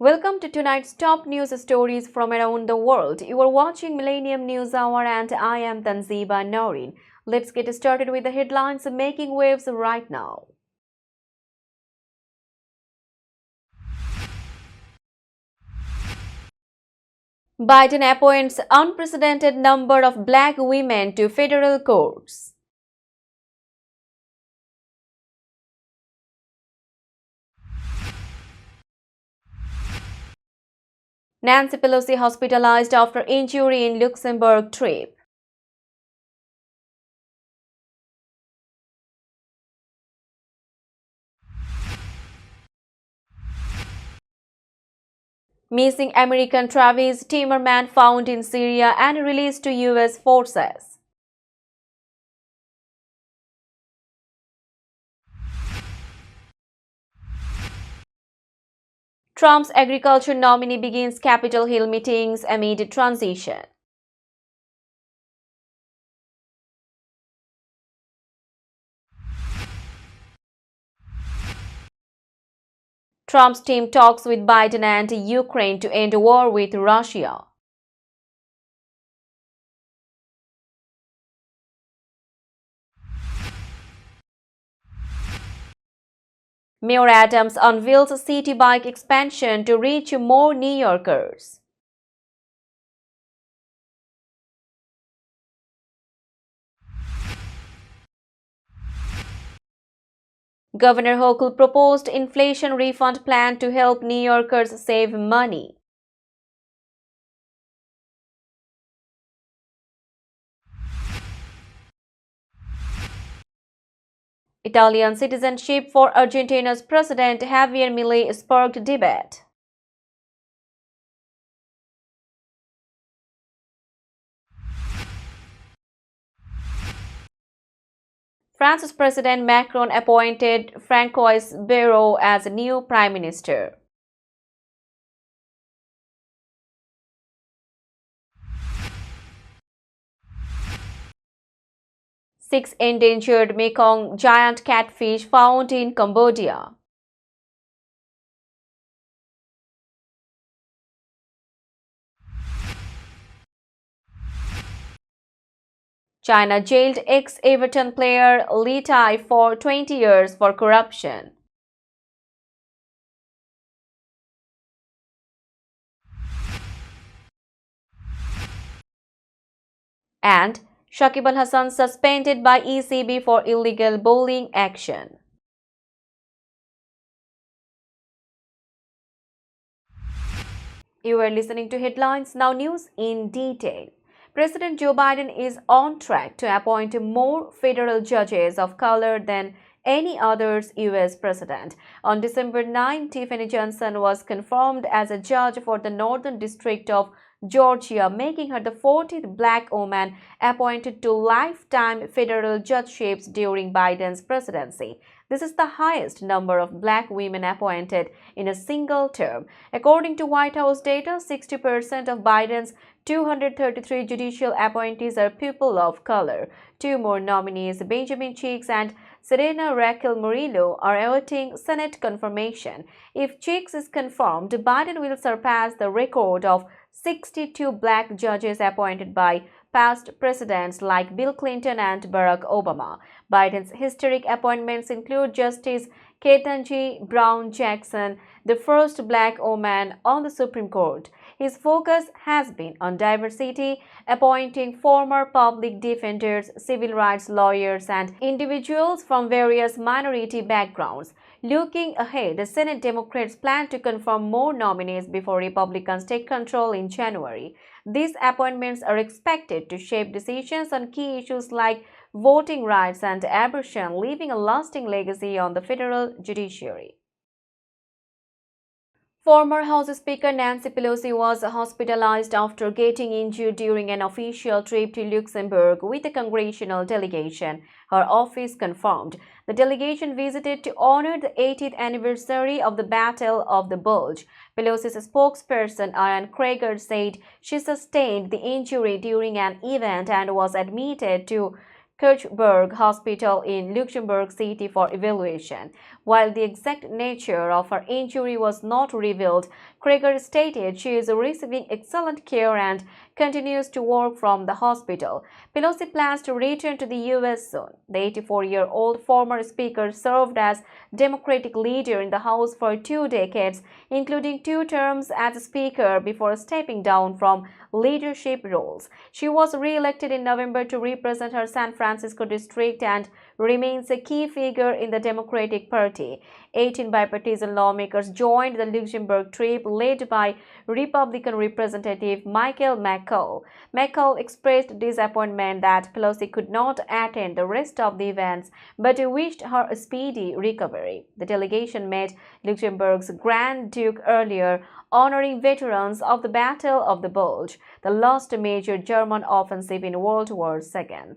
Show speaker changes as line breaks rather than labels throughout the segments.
Welcome to tonight's top news stories from around the world. You are watching Millennium News Hour and I am Tanziba Noreen. Let's get started with the headlines making waves right now. Biden appoints unprecedented number of black women to federal courts. Nancy Pelosi hospitalized after injury in Luxembourg trip. Missing American Travis Timmerman found in Syria and released to U.S. forces. Trump's agriculture nominee begins Capitol Hill meetings amid transition. Trump's team talks with Biden and Ukraine to end war with Russia. Mayor Adams unveils city bike expansion to reach more New Yorkers. Governor Hochul proposed inflation refund plan to help New Yorkers save money. Italian citizenship for Argentina's President Javier Milei sparked debate. France's President Macron appointed Francois Bayrou as new prime minister. Six endangered Mekong giant catfish found in Cambodia. China jailed ex-Everton player Li Tai for 20 years for corruption. And Shakib Al Hasan suspended by ECB for illegal bowling action. You are listening to Headlines Now News in detail. President Joe Biden is on track to appoint more federal judges of color than any other U.S. president. On December 9, Tiffany Johnson was confirmed as a judge for the Northern District of Georgia, making her the 40th black woman appointed to lifetime federal judgeships during Biden's presidency. This is the highest number of black women appointed in a single term. According to White House data, 60% of Biden's 233 judicial appointees are people of color. Two more nominees, Benjamin Cheeks and Serena Raquel Murillo, are awaiting Senate confirmation. If Cheeks is confirmed, Biden will surpass the record of 62 black judges appointed by past presidents like Bill Clinton and Barack Obama. Biden's historic appointments include Justice Ketanji Brown Jackson, the first black woman on the Supreme Court. His focus has been on diversity, appointing former public defenders, civil rights lawyers, and individuals from various minority backgrounds. Looking ahead, the Senate Democrats plan to confirm more nominees before Republicans take control in January. These appointments are expected to shape decisions on key issues like voting rights and abortion, leaving a lasting legacy on the federal judiciary. Former House Speaker Nancy Pelosi was hospitalized after getting injured during an official trip to Luxembourg with a congressional delegation, her office confirmed. The delegation visited to honor the 80th anniversary of the Battle of the Bulge. Pelosi's spokesperson Ian Krager said she sustained the injury during an event and was admitted to Kirchberg Hospital in Luxembourg City for evaluation. While the exact nature of her injury was not revealed, Krieger stated she is receiving excellent care and continues to work from the hospital. Pelosi plans to return to the U.S. soon. The 84-year-old former speaker served as Democratic leader in the House for 2 decades, including 2 terms as Speaker before stepping down from leadership roles. She was re-elected in November to represent her San Francisco district and remains a key figure in the Democratic Party. 18 bipartisan lawmakers joined the Luxembourg trip led by Republican Representative Michael McCaul. McCaul expressed disappointment that Pelosi could not attend the rest of the events but wished her a speedy recovery. The delegation met Luxembourg's Grand Duke earlier, honoring veterans of the Battle of the Bulge, the last major German offensive in World War II.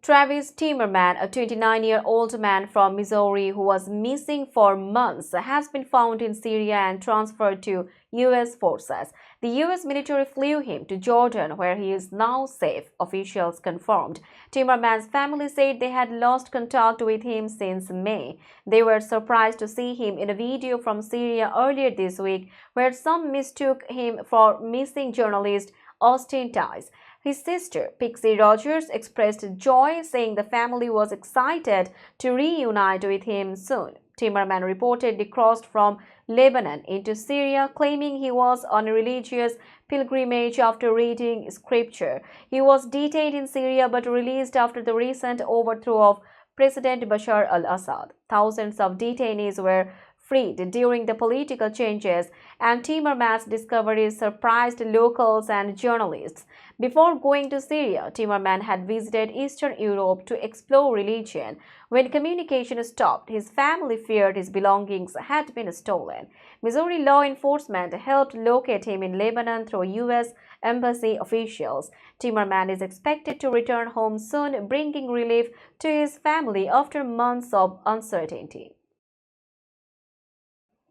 Travis Timmerman, a 29-year-old man from Missouri who was missing for months, has been found in Syria and transferred to U.S. forces. The U.S. military flew him to Jordan, where he is now safe, officials confirmed. Timmerman's family said they had lost contact with him since May. They were surprised to see him in a video from Syria earlier this week, where some mistook him for missing journalist Austin Tice. His sister, Pixie Rogers, expressed joy, saying the family was excited to reunite with him soon. Timmerman reportedly crossed from Lebanon into Syria, claiming he was on a religious pilgrimage after reading scripture. He was detained in Syria but released after the recent overthrow of President Bashar al-Assad. Thousands of detainees were freed during the political changes, and Timmerman's discovery surprised locals and journalists. Before going to Syria, Timmerman had visited Eastern Europe to explore religion. When communication stopped, his family feared his belongings had been stolen. Missouri law enforcement helped locate him in Lebanon through U.S. Embassy officials. Timmerman is expected to return home soon, bringing relief to his family after months of uncertainty.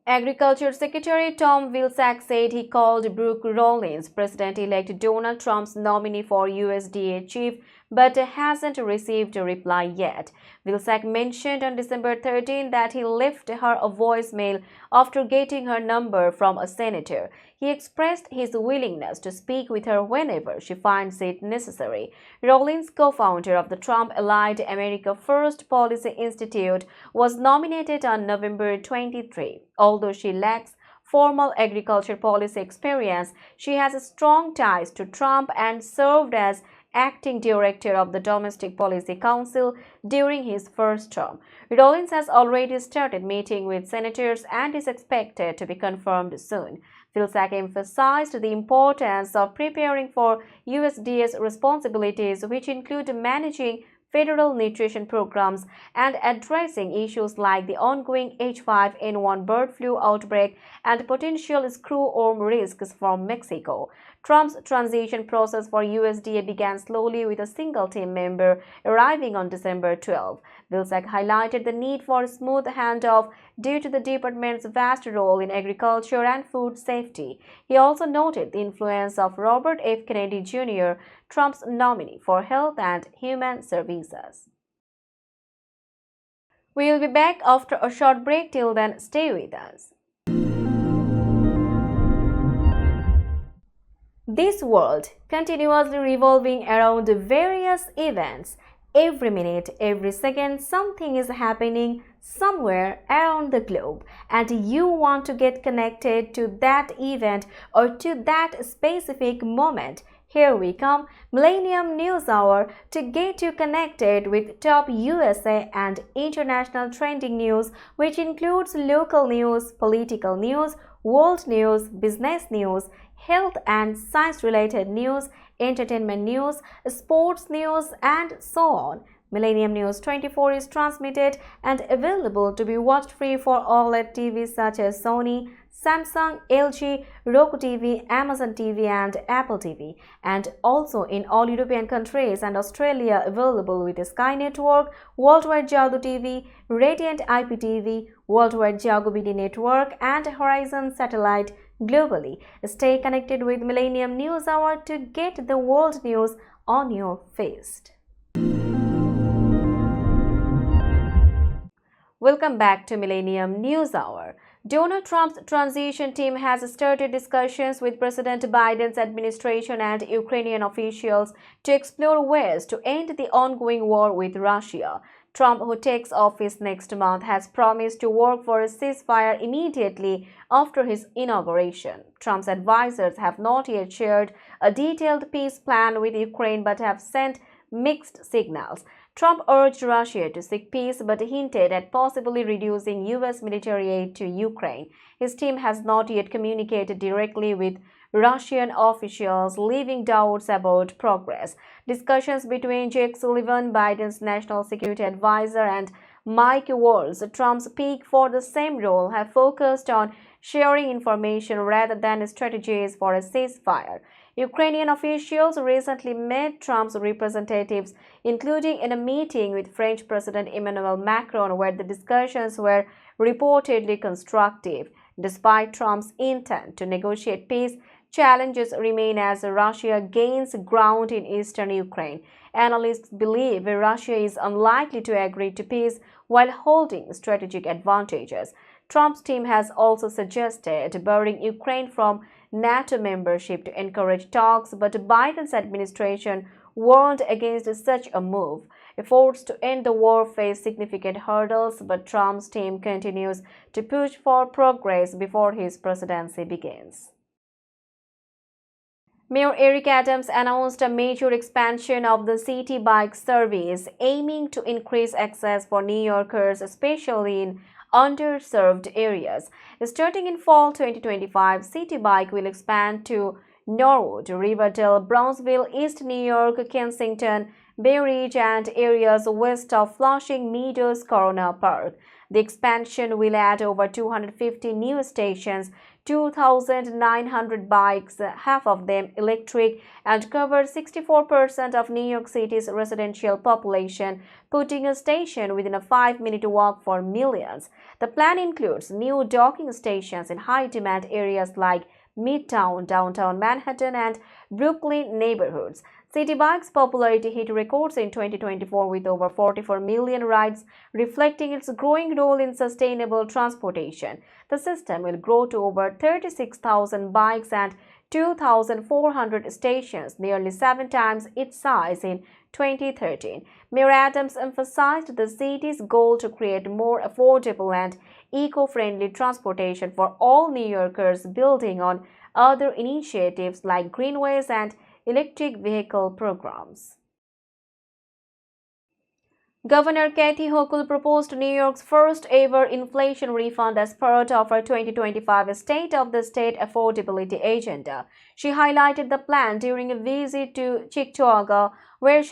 Agriculture Secretary Tom Vilsack said he called Brooke Rollins, President-elect Donald Trump's nominee for USDA chief, but hasn't received a reply yet. Vilsack mentioned on December 13 that he left her a voicemail after getting her number from a senator. He expressed his willingness to speak with her whenever she finds it necessary. Rollins, co-founder of the Trump-allied America First Policy Institute, was nominated on November 23. Although she lacks formal agriculture policy experience, she has strong ties to Trump and served as acting director of the Domestic Policy Council during his first term. Rollins has already started meeting with senators and is expected to be confirmed soon. Vilsack emphasized the importance of preparing for USDA's responsibilities, which include managing federal nutrition programs and addressing issues like the ongoing H5N1 bird flu outbreak and potential screwworm risks from Mexico. Trump's transition process for USDA began slowly, with a single team member arriving on December 12. Vilsack highlighted the need for a smooth handoff due to the department's vast role in agriculture and food safety. He also noted the influence of Robert F. Kennedy Jr., Trump's nominee for Health and Human Services. We will be back after a short break. Till then, stay with us. This world continuously revolving around various events. Every minute, every second, something is happening somewhere around the globe, and you want to get connected to that event or to that specific moment. Here we come, Millennium News Hour, to get you connected with top USA and international trending news, which includes local news, political news, world news, business news, health and science-related news, entertainment news, sports news, and so on. Millennium News 24 is transmitted and available to be watched free for OLED TVs such as Sony, Samsung, LG, Roku TV, Amazon TV, and Apple TV, and also in all European countries and Australia available with Sky Network, Worldwide Jago TV, Radiant IPTV, Worldwide Jago BD Network, and Horizon Satellite globally. Stay connected with Millennium News Hour to get the world news on your fist. Welcome back to Millennium News Hour. Donald Trump's transition team has started discussions with President Biden's administration and Ukrainian officials to explore ways to end the ongoing war with Russia. Trump, who takes office next month, has promised to work for a ceasefire immediately after his inauguration. Trump's advisors have not yet shared a detailed peace plan with Ukraine but have sent mixed signals. Trump urged Russia to seek peace but hinted at possibly reducing U.S. military aid to Ukraine. His team has not yet communicated directly with Russian officials, leaving doubts about progress. Discussions between Jake Sullivan, Biden's national security advisor, and Mike Waltz, Trump's pick for the same role, have focused on sharing information rather than strategies for a ceasefire. Ukrainian officials recently met Trump's representatives, including in a meeting with French President Emmanuel Macron, where the discussions were reportedly constructive. Despite Trump's intent to negotiate peace, challenges remain as Russia gains ground in eastern Ukraine. Analysts believe Russia is unlikely to agree to peace while holding strategic advantages. Trump's team has also suggested barring Ukraine from NATO membership to encourage talks, but Biden's administration warned against such a move. Efforts to end the war face significant hurdles, but Trump's team continues to push for progress before his presidency begins. Mayor Eric Adams announced a major expansion of the City Bike service, aiming to increase access for New Yorkers, especially in underserved areas. Starting in fall 2025, City Bike will expand to Norwood, Riverdale, Brownsville, East New York, Kensington, Bay Ridge, and areas west of Flushing Meadows Corona Park. The expansion will add over 250 new stations, 2,900 bikes, half of them electric, and cover 64% of New York City's residential population, putting a station within a 5-minute walk for millions. The plan includes new docking stations in high-demand areas like Midtown, downtown Manhattan, and Brooklyn neighborhoods. City Bike's popularity hit records in 2024 with over 44 million rides, reflecting its growing role in sustainable transportation. The system will grow to over 36,000 bikes and 2,400 stations, nearly 7 times its size in 2013. Mayor Adams emphasized the city's goal to create more affordable and eco-friendly transportation for all New Yorkers, building on other initiatives like greenways and electric vehicle programs. Governor Kathy Hochul proposed New York's first ever inflation refund as part of her 2025 State of the State Affordability Agenda. She highlighted the plan during a visit to Cheektowaga, where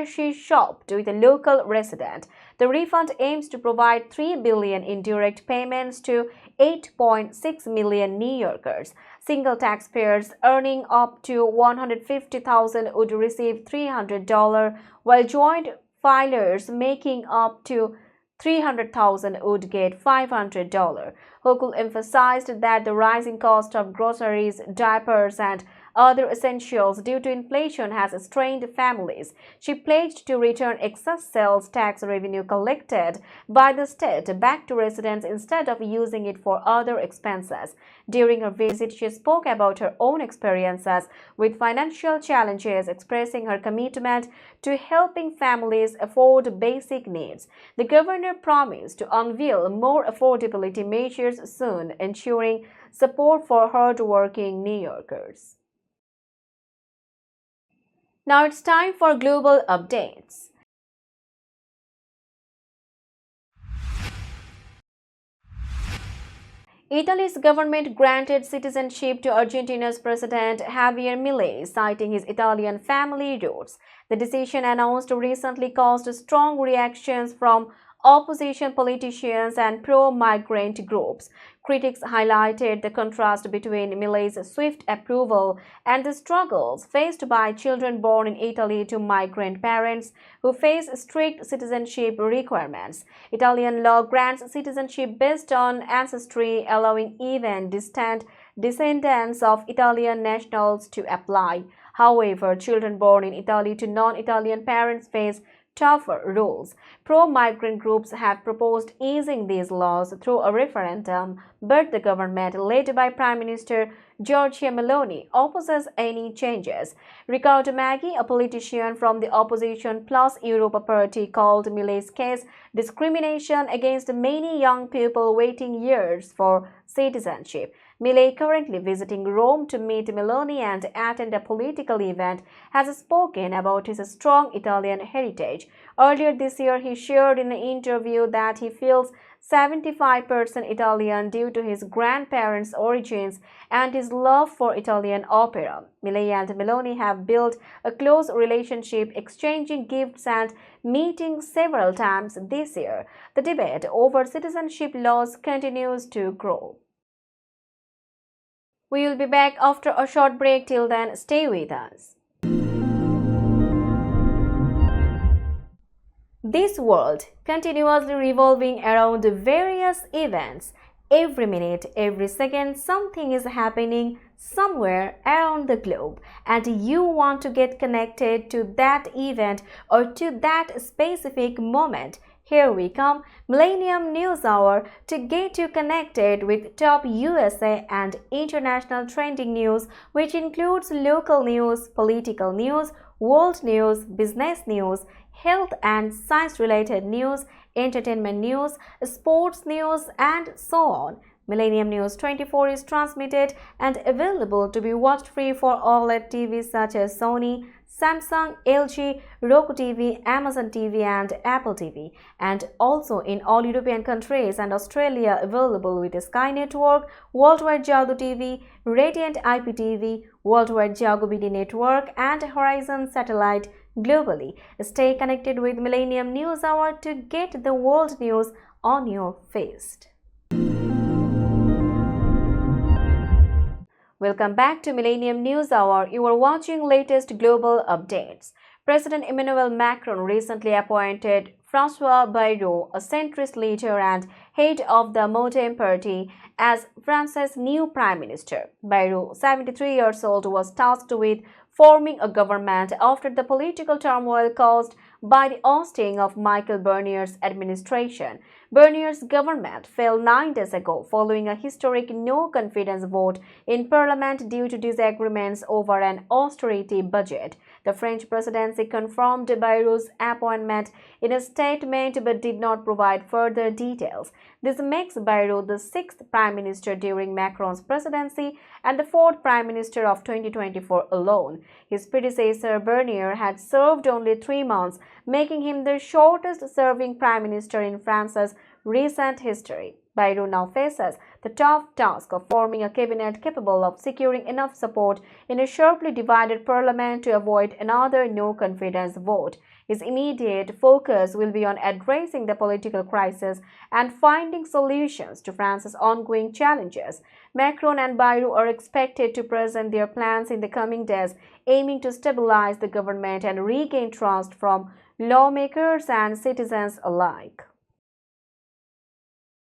she shopped with a local resident. The refund aims to provide $3 billion in direct payments to 8.6 million New Yorkers. Single taxpayers earning up to $150,000 would receive $300, while joint filers making up to $300,000 would get $500. Hochul emphasized that the rising cost of groceries, diapers, and other essentials due to inflation has strained families. She pledged to return excess sales tax revenue collected by the state back to residents instead of using it for other expenses. During her visit, she spoke about her own experiences with financial challenges, expressing her commitment to helping families afford basic needs. The governor promised to unveil more affordability measures soon, ensuring support for hardworking New Yorkers. Now it's time for global updates. Italy's government granted citizenship to Argentina's President Javier Milei, citing his Italian family roots. The decision announced recently caused strong reactions from opposition politicians and pro-migrant groups. Critics highlighted the contrast between Milei's swift approval and the struggles faced by children born in Italy to migrant parents who face strict citizenship requirements. Italian law grants citizenship based on ancestry, allowing even distant descendants of Italian nationals to apply. However, children born in Italy to non-Italian parents face tougher rules. Pro-migrant groups have proposed easing these laws through a referendum, but the government, led by Prime Minister Giorgia Meloni, opposes any changes. Riccardo Maggi, a politician from the opposition Plus Europa party, called Milei's case discrimination against many young people waiting years for citizenship. Milei, currently visiting Rome to meet Meloni and attend a political event, has spoken about his strong Italian heritage. Earlier this year, he shared in an interview that he feels 75% Italian due to his grandparents' origins and his love for Italian opera. Milei and Meloni have built a close relationship, exchanging gifts and meeting several times this year. The debate over citizenship laws continues to grow. We will be back after a short break. Till then, stay with us. This world continuously revolving around various events. Every minute, every second, something is happening somewhere around the globe, and you want to get connected to that event or to that specific moment. Here we come, Millennium News Hour, to get you connected with top USA and international trending news, which includes local news, political news, world news, business news, health and science-related news, entertainment news, sports news, and so on. Millennium News 24 is transmitted and available to be watched free for OLED TVs such as Sony, Samsung, LG, Roku TV, Amazon TV, and Apple TV, and also in all European countries and Australia available with Sky Network, Worldwide Jago TV, Radiant IPTV, Worldwide Jago BD Network, and Horizon Satellite globally. Stay connected with Millennium News Hour to get the world news on your feast. Welcome back to Millennium News Hour. You are watching latest global updates. President Emmanuel Macron recently appointed François Bayrou, a centrist leader and head of the Modem party, as France's new prime minister. Bayrou, 73 years old, was tasked with forming a government after the political turmoil caused by the ousting of Michel Barnier's administration. Barnier's government fell 9 days ago following a historic no-confidence vote in parliament due to disagreements over an austerity budget. The French presidency confirmed Bayrou's appointment in a statement but did not provide further details. This makes Bayrou the sixth prime minister during Macron's presidency and the fourth prime minister of 2024 alone. His predecessor Barnier had served only 3 months, making him the shortest-serving prime minister in France's recent history. Bayrou now faces the tough task of forming a cabinet capable of securing enough support in a sharply divided parliament to avoid another no-confidence vote. His immediate focus will be on addressing the political crisis and finding solutions to France's ongoing challenges. Macron and Bayrou are expected to present their plans in the coming days, aiming to stabilize the government and regain trust from lawmakers and citizens alike.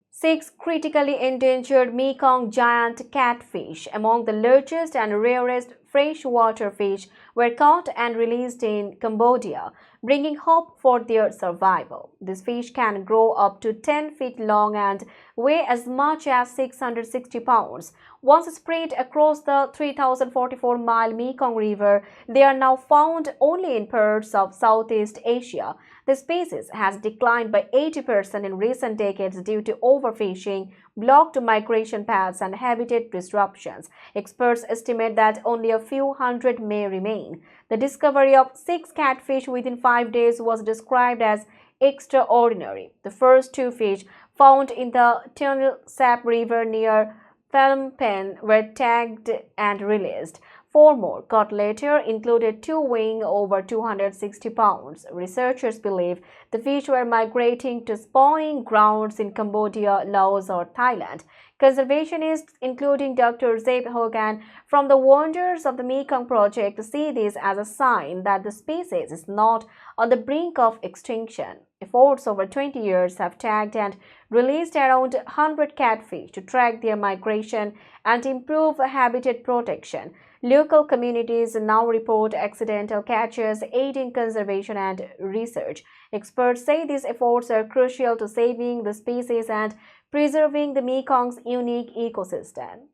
6 critically endangered Mekong giant catfish, among the largest and rarest freshwater fish, were caught and released in Cambodia, bringing hope for their survival. These fish can grow up to 10 feet long and weigh as much as 660 pounds. Once spread across the 3,044-mile Mekong River, they are now found only in parts of Southeast Asia. The species has declined by 80% in recent decades due to overfishing, blocked migration paths, and habitat disruptions. Experts estimate that only a few hundred may remain. The discovery of 6 catfish within 5 days was described as extraordinary. The first 2 fish, found in the Tunnel Sap River near Phnom Penh, were tagged and released. 4 more, caught later, included 2 weighing over 260 pounds. Researchers believe the fish were migrating to spawning grounds in Cambodia, Laos, or Thailand. Conservationists, including Dr. Zeb Hogan from the Wonders of the Mekong Project, see this as a sign that the species is not on the brink of extinction. Efforts over 20 years have tagged and released around 100 catfish to track their migration and improve habitat protection. local communities now report accidental catches, aiding conservation and research. Experts say these efforts are crucial to saving the species and preserving the Mekong's unique ecosystem.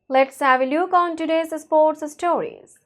Let's have a look on today's sports stories.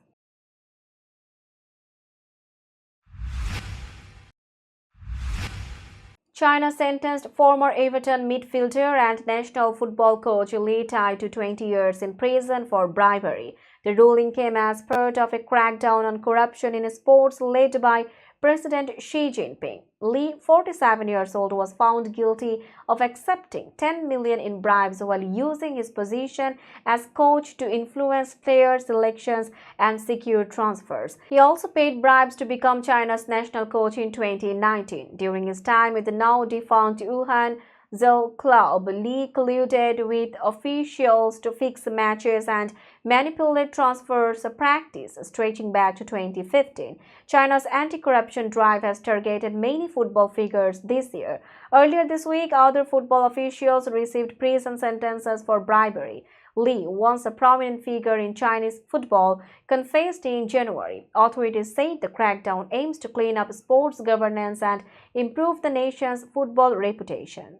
China sentenced former Everton midfielder and national football coach Li Tai to 20 years in prison for bribery. The ruling came as part of a crackdown on corruption in sports led by President Xi Jinping. Li, 47 years old, was found guilty of accepting 10 million in bribes while using his position as coach to influence player selections and secure transfers. He also paid bribes to become China's national coach in 2019. During his time with the now defunct Wuhan Zhou club, Li colluded with officials to fix matches and manipulate transfers, a practice stretching back to 2015. China's anti-corruption drive has targeted many football figures this year. Earlier this week, other football officials received prison sentences for bribery. Li, once a prominent figure in Chinese football, confessed in January. Authorities said the crackdown aims to clean up sports governance and improve the nation's football reputation.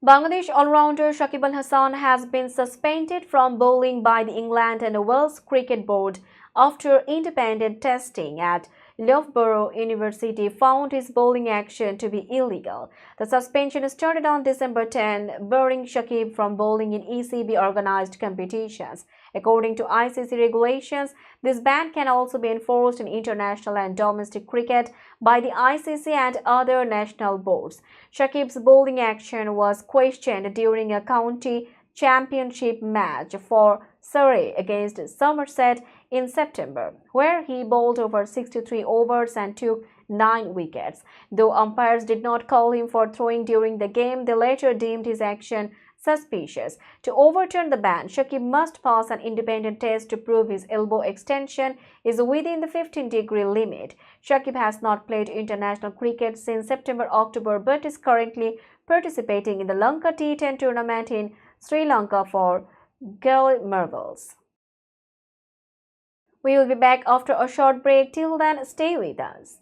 Bangladesh all-rounder Shakib Al Hasan has been suspended from bowling by the England and Wales Cricket Board after independent testing at Loughborough University found his bowling action to be illegal. The suspension started on December 10, barring Shakib from bowling in ECB-organized competitions. According to ICC regulations, this ban can also be enforced in international and domestic cricket by the ICC and other national boards. Shakib's bowling action was questioned during a county championship match for Surrey against Somerset in September, where he bowled over 63 overs and took 9 wickets. Though umpires did not call him for throwing during the game, they later deemed his action suspicious. To overturn the ban, Shakib must pass an independent test to prove his elbow extension is within the 15-degree limit. Shakib has not played international cricket since September-October but is currently participating in the Lanka T10 tournament in Sri Lanka for Gulmarvels. We will be back after a short break. Till then, stay with us.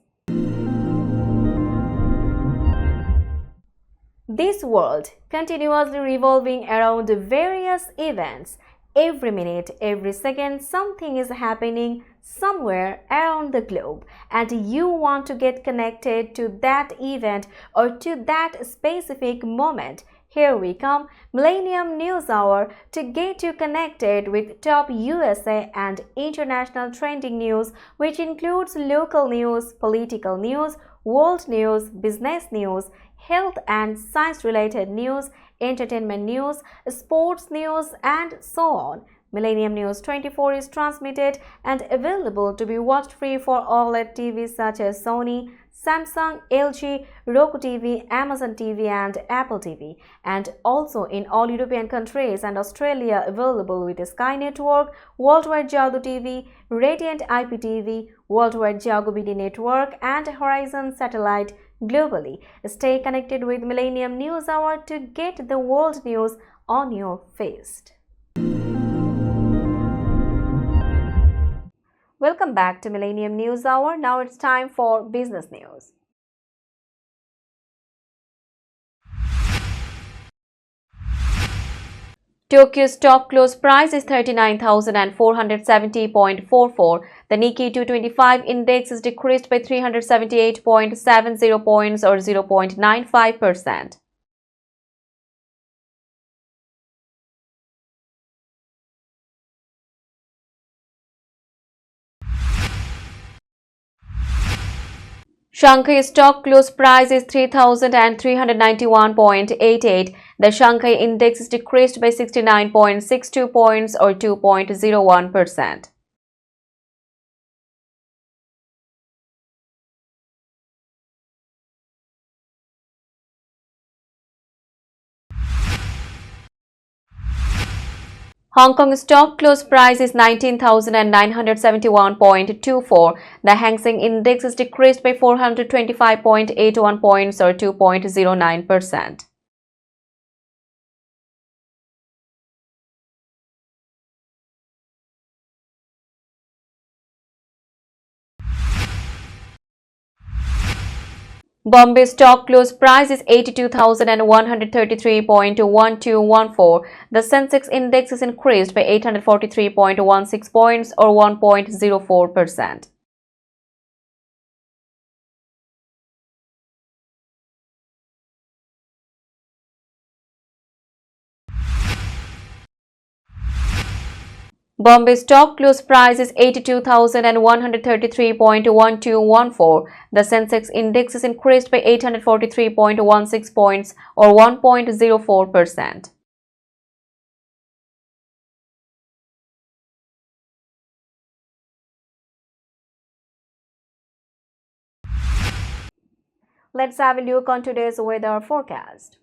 This world continuously revolving around various events. Every minute, every second, something is happening somewhere around the globe, and you want to get connected to that event or to that specific moment. Here we come, Millennium News Hour, to get you connected with top USA and international trending news, which includes local news, political news, world news, business news, health and science-related news, entertainment news, sports news, and so on. Millennium News 24 is transmitted and available to be watched free for OLED TVs such as Sony, Samsung, LG, Roku TV, Amazon TV and Apple TV, and also in all European countries and Australia available with Sky Network, Worldwide Jago TV, Radiant IPTV, Worldwide Jago BD Network and Horizon Satellite globally. Stay connected with Millennium News Hour to get the world news on your feast. Welcome back to Millennium News Hour. Now it's time for business news. Tokyo stock close price is 39,470.44. The Nikkei 225 index is decreased by 378.70 points or 0.95%. Shanghai stock close price is 3,391.88. The Shanghai index is decreased by 69.62 points or 2.01%. Hong Kong stock close price is 19,971.24. The Hang Seng index is decreased by 425.81 points or 2.09%. Bombay stock close price is 82,133.1214. The Sensex index is increased by 843.16 points or 1.04%. Bombay stock close price is 82,133.1214. The Sensex index is increased by 843.16 points or 1.04%. Let's have a look on today's weather forecast.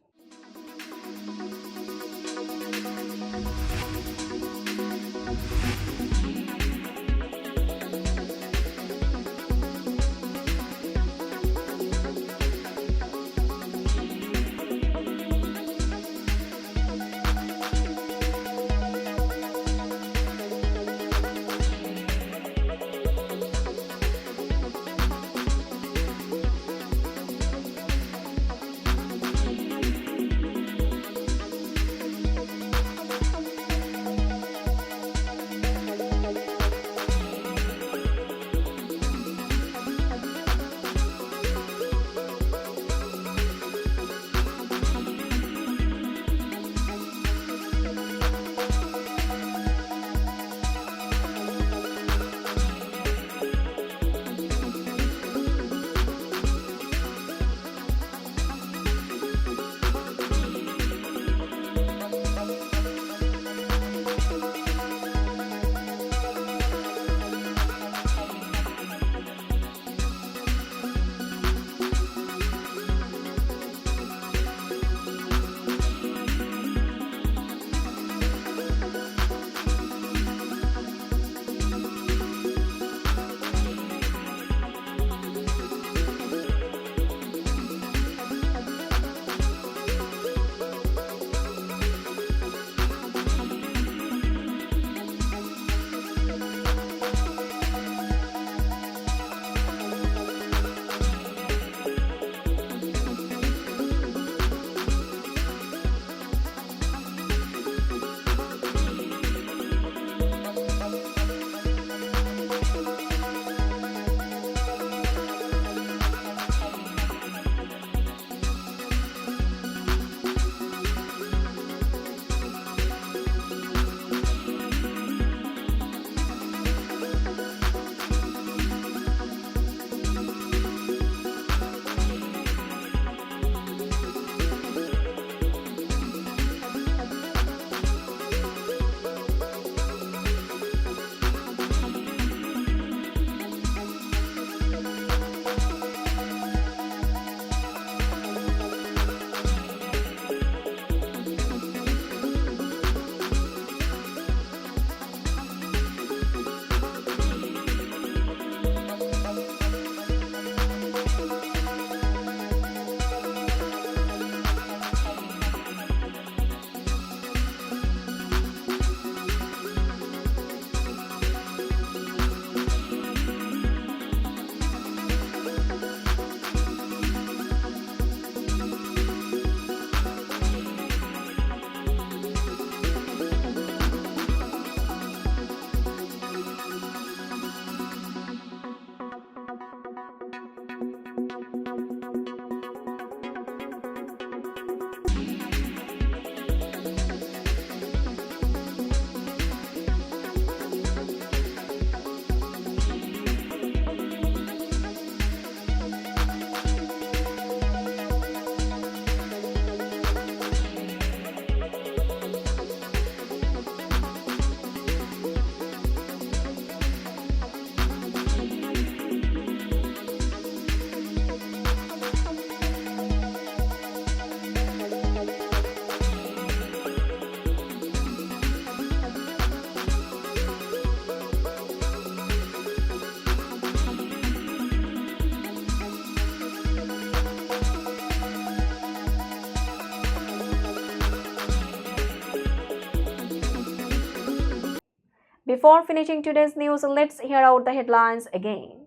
Before finishing today's news, let's hear out the headlines again.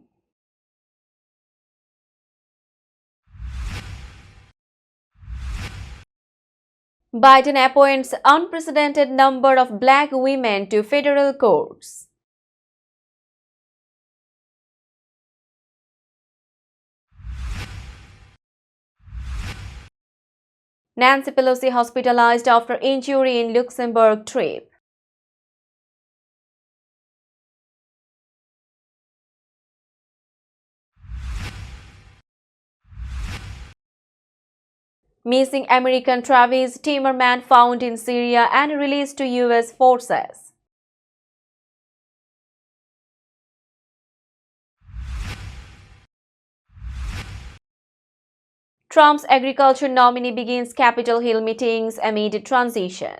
Biden appoints unprecedented number of black women to federal courts. Nancy Pelosi hospitalized after injury in Luxembourg trip. Missing American Travis Timmerman found in Syria and released to U.S. forces. Trump's agriculture nominee begins Capitol Hill meetings amid transition.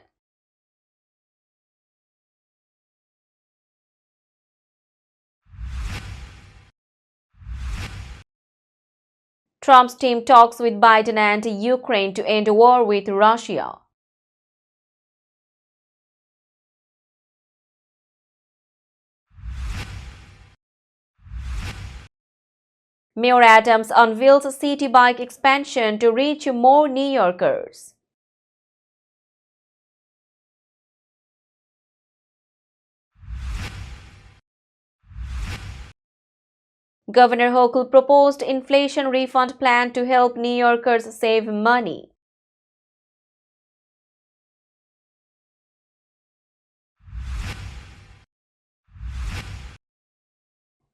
Trump's team talks with Biden and Ukraine to end war with Russia. Mayor Adams unveils city bike expansion to reach more New Yorkers. Governor Hochul proposed inflation refund plan to help New Yorkers save money.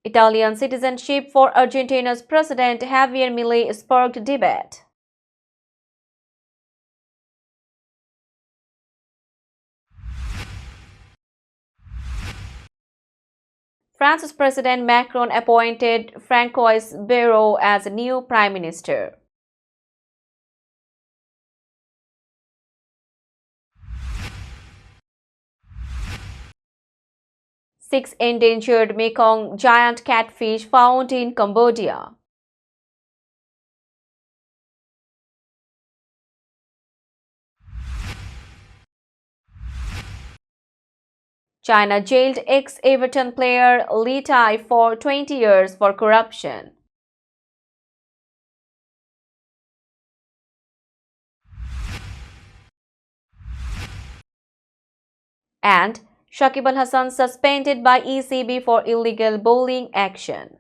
Italian citizenship for Argentina's President Javier Milei sparked debate. France's President Macron appointed Francois Bayrou as new prime minister. Six endangered Mekong giant catfish found in Cambodia. China jailed ex-Everton player Li Tai for 20 years for corruption. And Shakib Al Hasan suspended by ECB for illegal bowling action.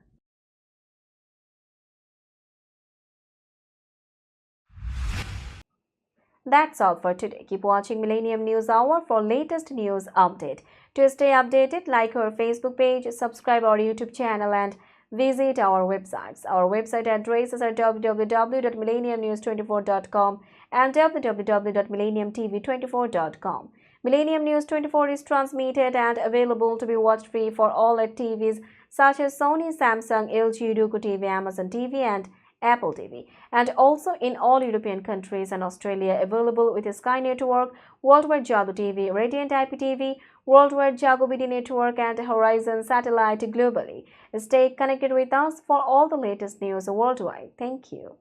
That's all for today. Keep watching Millennium News Hour for latest news update. To stay updated, like our Facebook page, subscribe our YouTube channel and visit our websites. Our website addresses are www.millenniumnews24.com and www.millenniumtv24.com. Millennium News 24 is transmitted and available to be watched free for all TVs such as Sony, Samsung, LG, Roku TV, Amazon TV and Apple TV, and also in all European countries and Australia, available with Sky Network, Worldwide Jago TV, Radiant IPTV, Worldwide Jago BD Network and Horizon Satellite globally. Stay connected with us for all the latest news worldwide. Thank you.